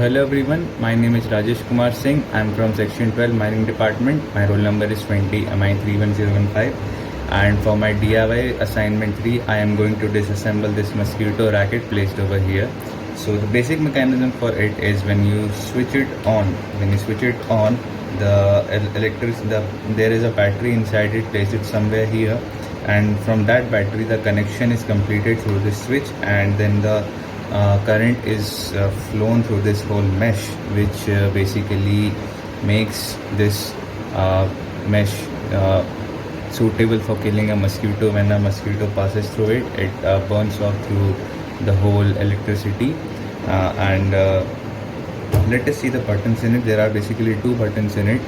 hello everyone, my name is Rajesh Kumar Singh. I am from Section 12 Mining Department. My roll number is 20 MI31015, and for my DIY assignment 3 I am going to disassemble this mosquito racket placed over here. So the basic mechanism for it is when you switch it on, there is a battery inside it. Place it somewhere here, and from that battery the connection is completed through this switch, and then the current is flown through this whole mesh, which basically makes this mesh suitable for killing a mosquito. When a mosquito passes through it, it burns off through the whole electricity. And let us see the buttons in it. There are basically two buttons in it.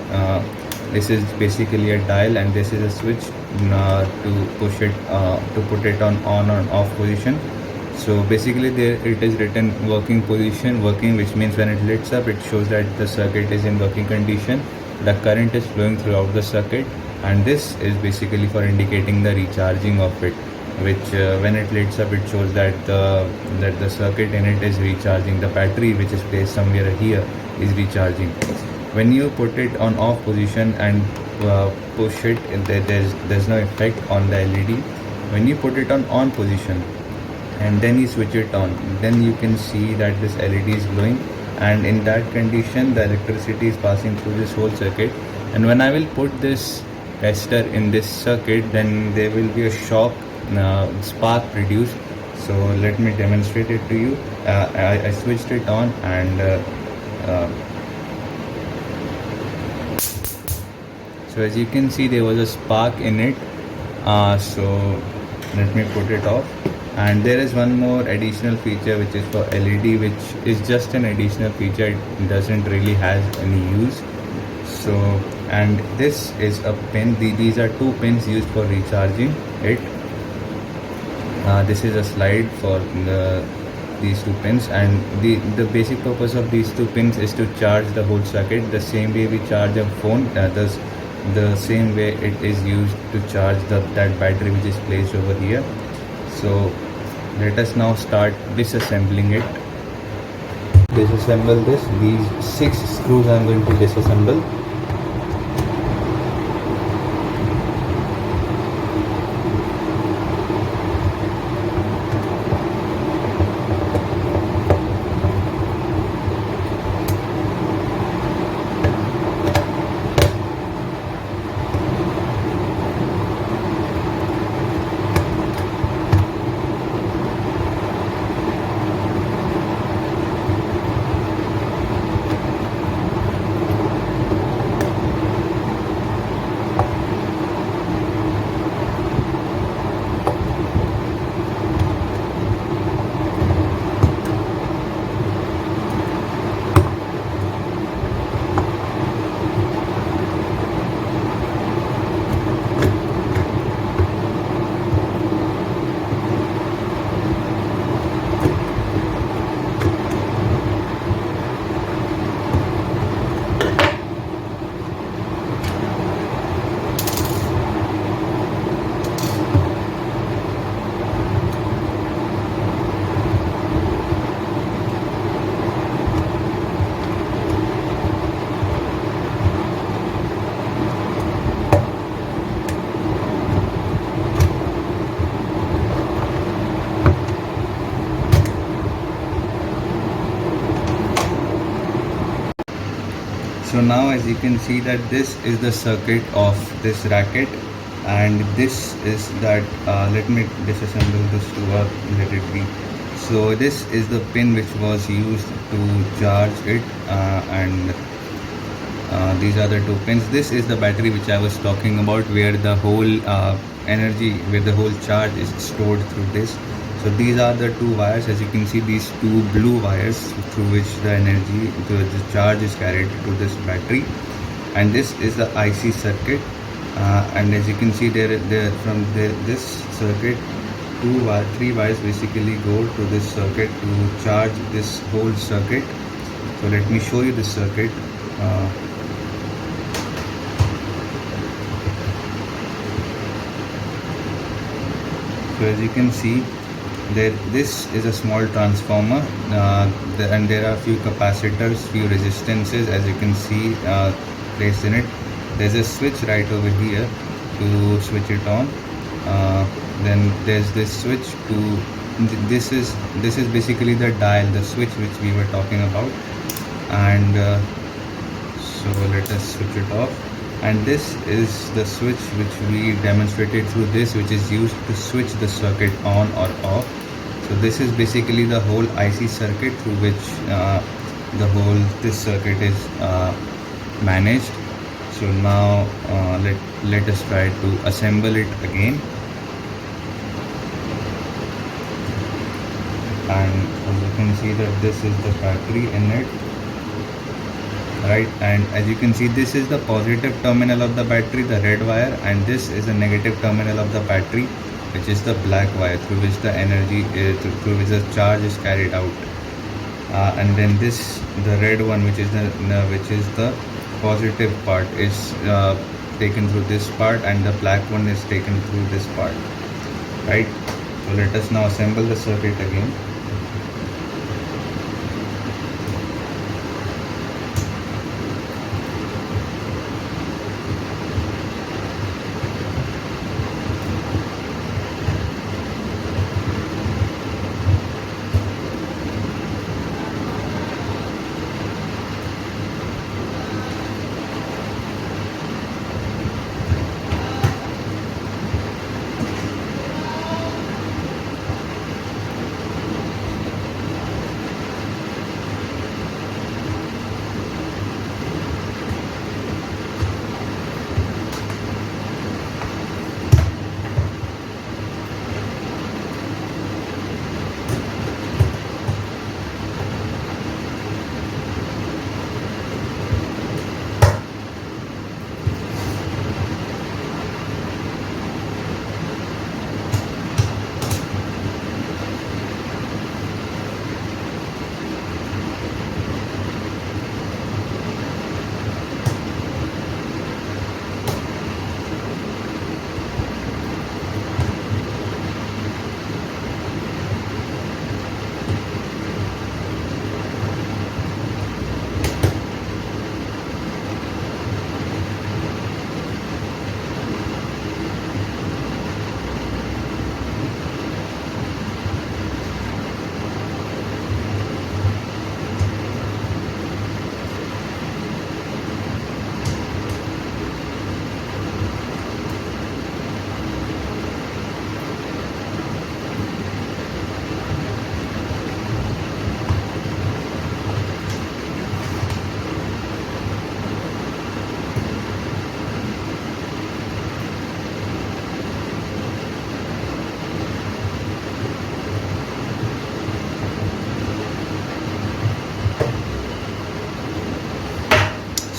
This is basically a dial, and this is a switch to push it to put it on or off position. So basically there it is written working position, which means when it lights up it shows that the circuit is in working condition, the current is flowing throughout the circuit, and this is basically for indicating the recharging of it, which when it lights up it shows that the circuit in it is recharging. The battery, which is placed somewhere here, is recharging. When you put it on off position and push it, there's no effect on the LED. When you put it on position and then you switch it on, then you can see that this LED is glowing, and in that condition the electricity is passing through this whole circuit. And when I will put this tester in this circuit, then there will be a shock spark produced. So let me demonstrate it to you. I switched it on, and so as you can see there was a spark in it. So let me put it off. And there is one more additional feature, which is for LED, which is just an additional feature. It doesn't really has any use. So, and this is a pin. These are two pins used for recharging it. This is a slide for these two pins, and the basic purpose of these two pins is to charge the whole circuit. The same way we charge a phone, the same way it is used to charge that battery which is placed over here. So let us now start disassembling it. Disassemble this. These 6 screws I am going to disassemble. So now as you can see that this is the circuit of this racket, and this is that let me disassemble this to let it be. So this is the pin which was used to charge it, and these are the two pins. This is the battery which I was talking about, where the whole energy, where the whole charge is stored through this. So these are the two wires. As you can see, these two blue wires through which the energy, the charge is carried to this battery. And this is the IC circuit. And as you can see, this circuit, three wires basically go to this circuit to charge this whole circuit. So let me show you this circuit. So as you can see, This is a small transformer, and there are few capacitors, few resistances, as you can see, placed in it. There's a switch right over here to switch it on. Then there's this switch to this is basically the dial, the switch which we were talking about. And so let us switch it off. And this is the switch which we demonstrated through this, which is used to switch the circuit on or off. So this is basically the whole IC circuit through which this circuit is managed. So now let us try to assemble it again. And as you can see that this is the battery in it, right? And as you can see, this is the positive terminal of the battery, the red wire, and this is the negative terminal of the battery, which is the black wire through which the energy is, through which the charge is carried out. And then the red one, which is the positive part, is taken through this part, and the black one is taken through this part, right? So let us now assemble the circuit again.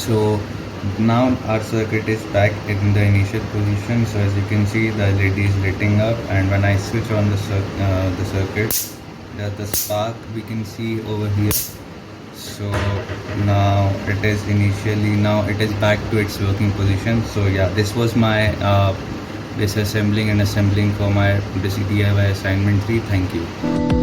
So now our circuit is back in the initial position. So as you can see, the LED is lighting up, and when I switch on the circuit, the spark we can see over here. So now it is back to its working position. So yeah, this was my disassembling and assembling for my DIY assignment 3. Thank you.